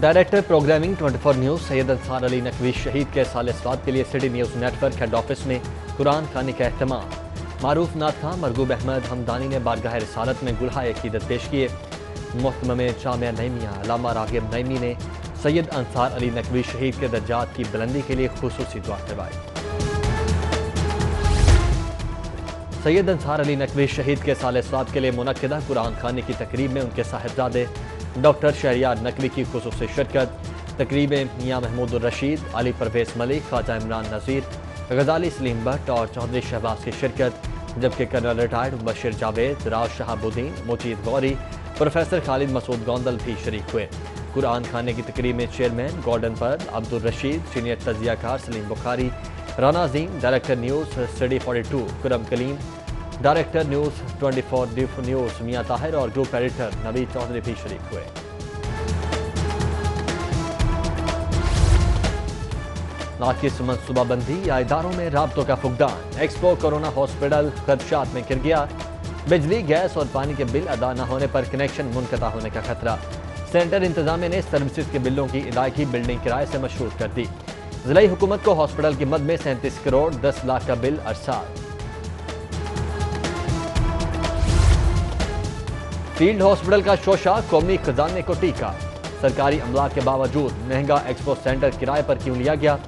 Director programming 24 news Syed Ansar Ali Naqvi शहीद के साल स्वाब के लिए city news network head office में कुरान खानी का अहतमाम। मारूफ नात खां मरगूब अहमद हमदानी ने बारगाह रिसालत में गुल्हा अकीदत पेश किए। मोहतरम जामिया नईमिया अल्लामा रागिब नईमी ने सैयद अंसार अली नकवी शहीद के दर्जात की बुलंदी के लिए खुसूसी दुआ करवाई। सैयद अंसार अली नकवी शहीद के साल स्वाब के लिए मुनक्किदा कुरान खानी की तकरीब में उनके साहिबजादे डॉक्टर शहरियार नकवी की खुसूसी शिरकत। तकरीब में मियाँ महमूद रशीद, अली परवेज मलिक, ख्वाजा इमरान नज़ीर, गजाली सलीम भट्ट और चौधरी शहबाज की शिरकत, जबकि colonel retired Bashir Javed, Rao Shahabuddin, Mujeed Ghauri, professor Khalid Masood Gondal भी शरीक हुए। कुरान खाने की तकरीब में chairman golden pearl Abdul Rashid, senior तजियाकार Salim Bukhari, Rana Azeem, director news study 42 Khurram Kaleem, director news 24 news मियाँ ताहिर और ग्रुप एडिटर नवीद चौधरी भी शरीक हुए। नाकिस मनसूबाबंदी या इदारों में राब्तों का फुकदान। एक्सपो कोरोना हॉस्पिटल खदशात में गिर गया। बिजली, गैस और पानी के बिल अदा न होने पर कनेक्शन मुनक़ता होने का खतरा। सेंटर इंतजामिया ने सर्विसेज के बिलों की अदायगी बिल्डिंग किराए से मशरूत कर दी। जिलाई हुकूमत को हॉस्पिटल की मद में 37 करोड़ 10 लाख का बिल अरसाल। फील्ड हॉस्पिटल का शोशा, कौमी खजाने को टीका। सरकारी अमला के बावजूद महंगा एक्सपो सेंटर किराए पर क्यों लिया गया?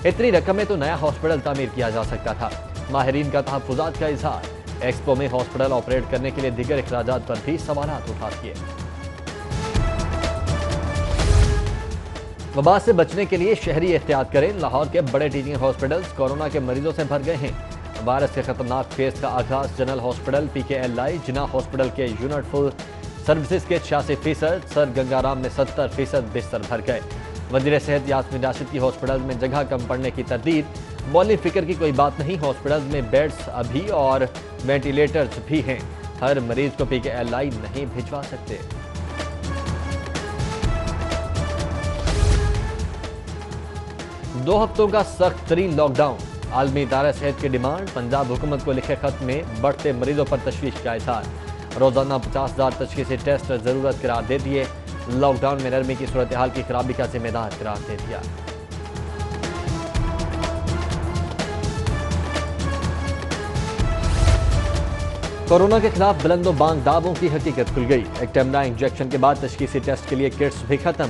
इतनी रकम में तो नया हॉस्पिटल तामीर किया जा सकता था। माहिरीन का तहफ़्फ़ुज़ात का इजहार। एक्सपो में हॉस्पिटल ऑपरेट करने के लिए दीगर अखराजात पर भी सवालात उठा किए। वबा से बचने के लिए शहरी एहतियात करें। लाहौर के बड़े टीचिंग हॉस्पिटल्स कोरोना के मरीजों से भर गए हैं। वायरस के खतरनाक फेज का आगाज। जनरल हॉस्पिटल, PKLI, जिना हॉस्पिटल के यूनिट फुल, सर्विसेज के 86%, सर गंगाराम में 70% बिस्तर भर गए। वज़ीर सेहत यास्मीन राशिद की हॉस्पिटल में जगह कम पड़ने की तरदीद। मौली फिक्र की कोई बात नहीं, हॉस्पिटल में बेड्स अभी और वेंटिलेटर्स भी हैं। हर मरीज को PKLI नहीं भिजवा सकते। दो हफ्तों का सख्त तरीन लॉकडाउन। आलमी इदारा सेहत की डिमांड। पंजाब हुकूमत को लिखे खत में बढ़ते मरीजों पर तशवीश का इज़हार। रोजाना 50,000 तशख़ीसी टेस्ट ज़रूरत करार दे दिए। लॉकडाउन में नरमी की सूरत हाल की खराबी का जिम्मेदार करार दे दिया। कोरोना के खिलाफ बुलंदो बांग दावों की हकीकत खुल गई। एक्टेमना इंजेक्शन के बाद तशख़ीसी टेस्ट के लिए किट्स भी खत्म।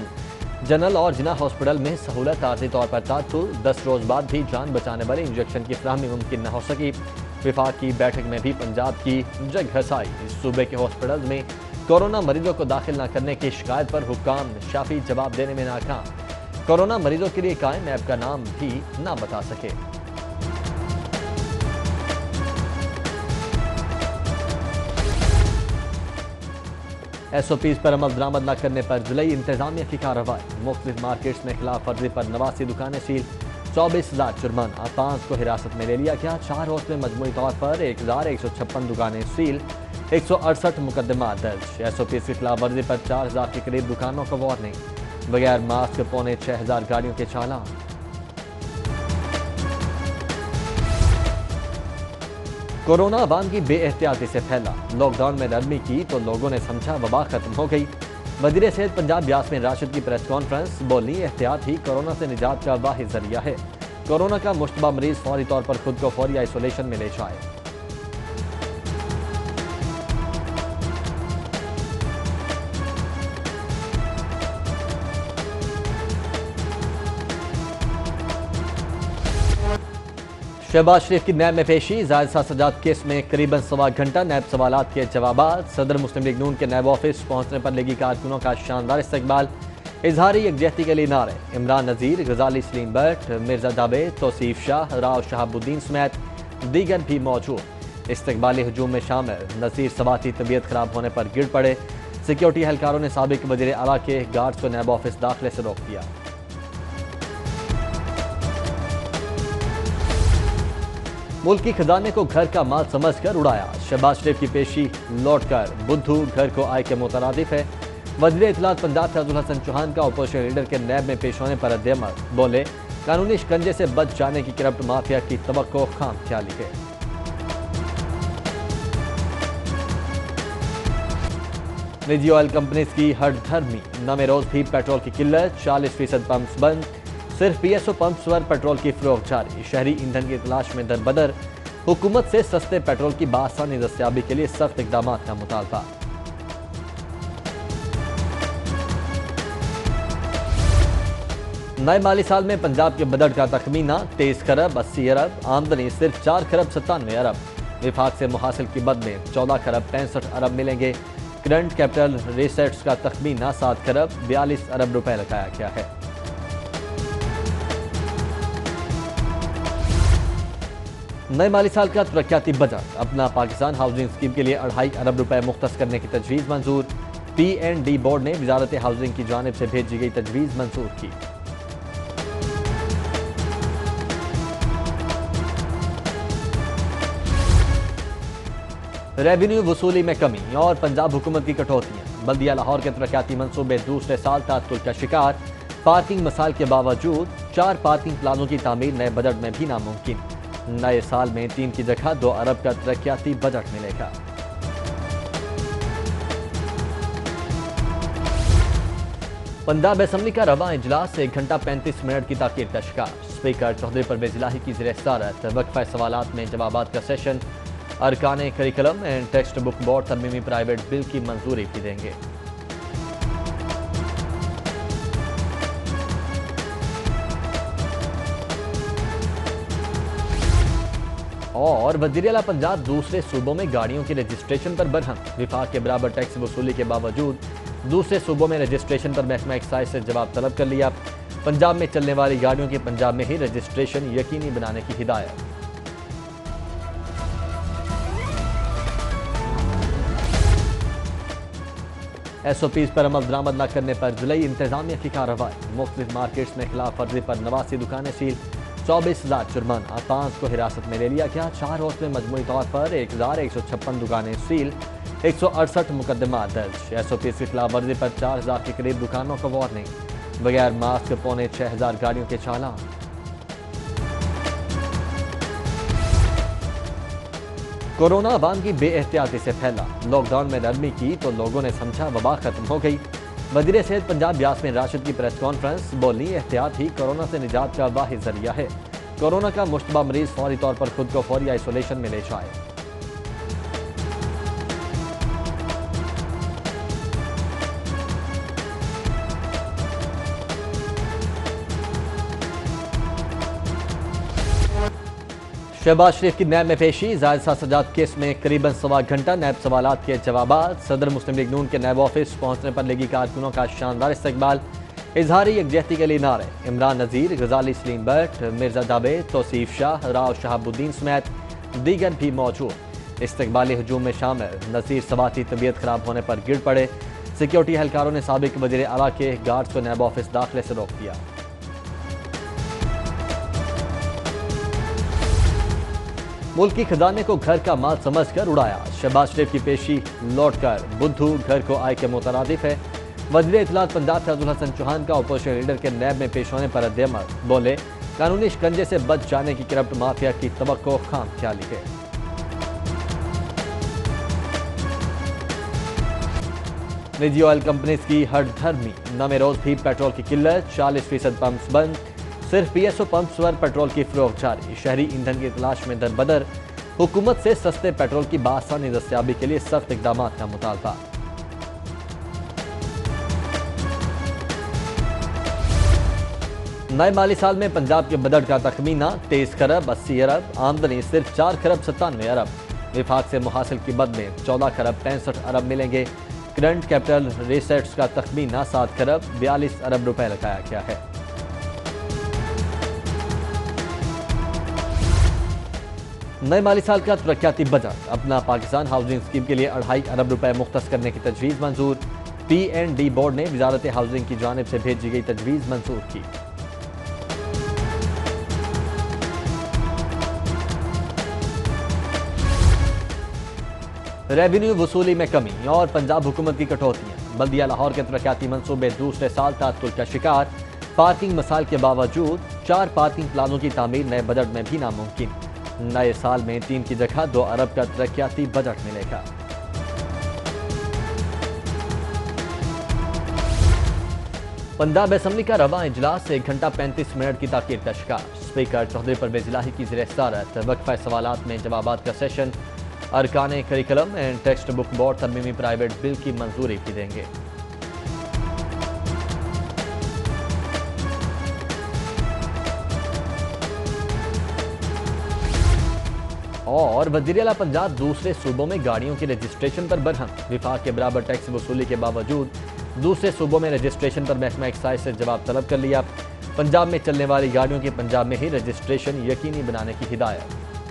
जनरल और जिना हॉस्पिटल में सहूलत आर्जी तौर पर तातुल। 10 रोज बाद भी जान बचाने वाले इंजेक्शन की फराहमी मुमकिन न हो सकी। विफाक की बैठक में भी पंजाब की जग घसाई। इस सूबे के हॉस्पिटल में कोरोना मरीजों को दाखिल न करने की शिकायत पर हुक्काम शाफी जवाब देने में नाकाम। कोरोना मरीजों के लिए कायम ऐप का नाम भी ना बता सके। SOPs पर अमल दरामद न करने पर जिलाई इंतजामिया की कार्रवाई। मुख्तलिफ मार्केट्स में खिलाफ वर्जी पर 89 दुकानें सील। 24,000 जुर्माना। 5 को हिरासत में ले लिया गया। 4 रोज में मजमूई तौर पर 1,156 दुकानें सील। 168 मुकदमा दर्ज। SOPs की खिलाफ वर्जी पर 4,000 के करीब दुकानों को वार्निंग। बगैर मास्क पौने 6,000 गाड़ियों के चालान। कोरोना अवाम की बेएहतियाती से फैला। लॉकडाउन में नरमी की तो लोगों ने समझा वबा खत्म हो गई। वज़ीर सेहत पंजाब यास्मीन राशिद की प्रेस कॉन्फ्रेंस। बोली, एहतियात ही कोरोना से निजात का वाहिद जरिया है। कोरोना का मुश्तबा मरीज फौरी तौर पर खुद को फौरी आइसोलेशन में ले जाए। शहबाज शरीफ की नैब में पेशी। जायद सजाद केस में करीबन सवा घंटा नैब सवालात के जवाबात। सदर मुस्लिम लीग नून के नैब ऑफिस पहुंचने पर लीगी कारकुनों का शानदार इस्तकबाल। इजहारी यकजहती के लिए नारे। इमरान नज़ीर, गजाली सलीम भट्ट, मिर्जा जावेद, तौसीफ शाह, राव शहाबुद्दीन समेत दीगर भी मौजूद। इस्तकबाली हजूम में शामिल। नज़ीर सवाती तबीयत खराब होने पर गिर पड़े। सिक्योरिटी एहलकारों ने साबिक वज़ीर आला के गार्ड्स को नैब ऑफिस दाखिले से रोक दिया। मुल्क की खजाने को घर का माल समझकर उड़ाया। शहबाज शरीफ की पेशी लौटकर बुद्धू घर को आय के मुतरादिफ है। वज़ीर इत्तलात पंजाब फैजुल हसन चौहान का अपोजिशन लीडर के नैब में पेश होने पर रद्द-ए-अमल। बोले, कानूनी शिकंजे से बच जाने की करप्ट माफिया की तवक्को खाम ख्याली है। निजी ऑयल कंपनीज की हठधर्मी, नवे रोज भी पेट्रोल की किल्लत, 40% पंप्स बंद, सिर्फ पीएसओ पंप्स पर पेट्रोल की फरोख्त जारी, शहरी ईंधन की तलाश में दरबदर, हुकूमत से सस्ते पेट्रोल की बासानी दस्तयाबी के लिए सख्त इकदाम का मुतालबा। नए माली साल में पंजाब के बजट का तखमीना 23 खरब 80 अरब, आमदनी सिर्फ 4 खरब 97 अरब, विफाक से मुहासिल की मद में 14 खरब 65 अरब मिलेंगे। करंट कैपिटल रिसेट्स का तखमीना 7 खरब 42 अरब रुपए लगाया गया है। नए माली साल का तरक्याती बजट, अपना पाकिस्तान हाउसिंग स्कीम के लिए 2.5 अरब रुपए मुख्तस करने की तजवीज़ मंजूर, PND बोर्ड ने वजारत हाउसिंग की जानिब से भेजी गई तजवीज़ मंजूर की। रेवेन्यू वसूली में कमी और पंजाब हुकूमत की कटौतियां, बल्दिया लाहौर के तरक्याती मनसूबे दूसरे साल तात्तुल का शिकार, पार्किंग मसाइल के बावजूद 4 पार्किंग प्लानों की तामीर नए बजट में भी नामुमकिन। नए साल में 3 की जगह 2 अरब का तरक्याती बजट मिलेगा। पंजाब असम्बली का रवा इजलास 1 घंटा 35 मिनट की ताकीर का शिकार, स्पीकर चौधरी परवेज इलाही की ज़ेर सदारत वक्फा सवालात में जवाबात का सेशन, अरकान curriculum and text book board तरमीमी प्राइवेट बिल की मंजूरी भी देंगे। और वज़ीर आला पंजाब दूसरे सूबों में गाड़ियों के रजिस्ट्रेशन पर बरहम, विफाक के बराबर टैक्स वसूली के बावजूद दूसरे सूबों में रजिस्ट्रेशन पर महकमा एक्साइज से जवाब तलब कर लिया। पंजाब में चलने वाली गाड़ियों के पंजाब में ही रजिस्ट्रेशन यकीनी बनाने की हिदायत। SOPs पर अमल दरामद न करने पर जिले इंतजामिया की कार्रवाई, मुख्तलिफ मार्केट्स में खिलाफ वर्जी पर 89 दुकानें सील, 24,000 जुर्माना, 5 को हिरासत में ले लिया गया। 4 रोज में मजमूई तौर पर 1,156 दुकानें सील, 168 मुकदमा दर्ज। SOPs की खिलाफ वर्जी पर 4,000 के करीब दुकानों को वार्निंग, बगैर मास्क 6,500 गाड़ियों के चालान। कोरोना अवाम की बेएहतियाती से फैला, लॉकडाउन में नरमी की तो लोगों ने समझा वबा खत्म हो गई। वज़ीर सेहत पंजाब यास्मीन राशिद की प्रेस कॉन्फ्रेंस, बोली एहतियात ही कोरोना से निजात का वाहिद जरिया है। कोरोना का मुश्तबा मरीज फौरी तौर पर खुद को फौरी आइसोलेशन में ले जाए। शहबाज शरीफ की नैब में पेशी, जायद शाह सजाद केस में करीबन 1.25 घंटा नैब सवालात के जवाबात। सदर मुस्लिम लीग नून के नैब ऑफिस पहुंचने पर लीगी कारकुनों का शानदार इस्तकबाल, इजहारी यकजहती के लिए नारे। इमरान नज़ीर, गजाली सलीम भट्ट, मिर्जा जावेद, तौसीफ शाह, राव शहाबुद्दीन समेत दीगर भी मौजूद। इस्तकबाली हजूम में शामिल नज़ीर सवाती तबीयत खराब होने पर गिर पड़े। सिक्योरिटी एहलकारों ने साबिक वज़ीर आला के गार्ड्स को नैब ऑफिस दाखिले से रोक दिया। मुल्क की खजाने को घर का माल समझकर उड़ाया, शहबाज शरीफ की पेशी लौटकर बुद्धू घर को आय के मुतरादिफ है। वज़ीर इत्तलात पंजाब फैजुल हसन चौहान का अपोजिशन लीडर के नैब में पेश होने पर रद्द-ए-अमल, बोले कानूनी शिकंजे से बच जाने की करप्ट माफिया की तवक्को खामख्याली है। निजी ऑयल कंपनीज की हठधर्मी, नवे रोज भी पेट्रोल की किल्लत, 40% पंप्स बंद, सिर्फ पीएसओ पंप्स पर पेट्रोल की फरोख्त जारी, शहरी ईंधन की तलाश में दरबदर, हुकूमत से सस्ते पेट्रोल की बासानी दस्तयाबी के लिए सख्त इकदाम का मुतालबा। नए माली साल में पंजाब के बजट का तखमीना 23 खरब 80 अरब, आमदनी सिर्फ 4 खरब 97 अरब, विफाक से मुहासिल की मद में 14 खरब 65 अरब मिलेंगे। करंट कैपिटल रिसेट्स का तखमीना 7 खरब 42 अरब रुपए लगाया गया है। नए माली साल का तरक्याती बजट, अपना पाकिस्तान हाउसिंग स्कीम के लिए 2.5 अरब रुपए मुख्तस करने की तजवीज़ मंजूर, PND बोर्ड ने वजारत हाउसिंग की जानिब से भेजी गई तजवीज़ मंजूर की। रेवेन्यू वसूली में कमी और पंजाब हुकूमत की कटौतियां, बल्दिया लाहौर के तरक्याती मनसूबे दूसरे साल तात्तुल का शिकार, पार्किंग मसाइल के बावजूद 4 पार्किंग प्लानों की तामीर नए बजट में भी नामुमकिन। नए साल में 3 की जगह 2 अरब का तरक्याती बजट मिलेगा। पंजाब असम्बली का रवा इजलास 1 घंटा 35 मिनट की ताखीर का शिकार। स्पीकर चौधरी परवेज इलाही की ज़ेर सदारत वक्फा सवालात में जवाबात का सेशन। अरकान curriculum and text book board तरमीमी प्राइवेट बिल की मंजूरी भी देंगे। और वज़ीर आला पंजाब दूसरे सूबों में गाड़ियों के रजिस्ट्रेशन पर बरहम। विफाक के बराबर टैक्स वसूली के बावजूद दूसरे सूबों में रजिस्ट्रेशन पर महकमा एक्साइज से जवाब तलब कर लिया। पंजाब में चलने वाली गाड़ियों के पंजाब में ही रजिस्ट्रेशन यकीनी बनाने की हिदायत।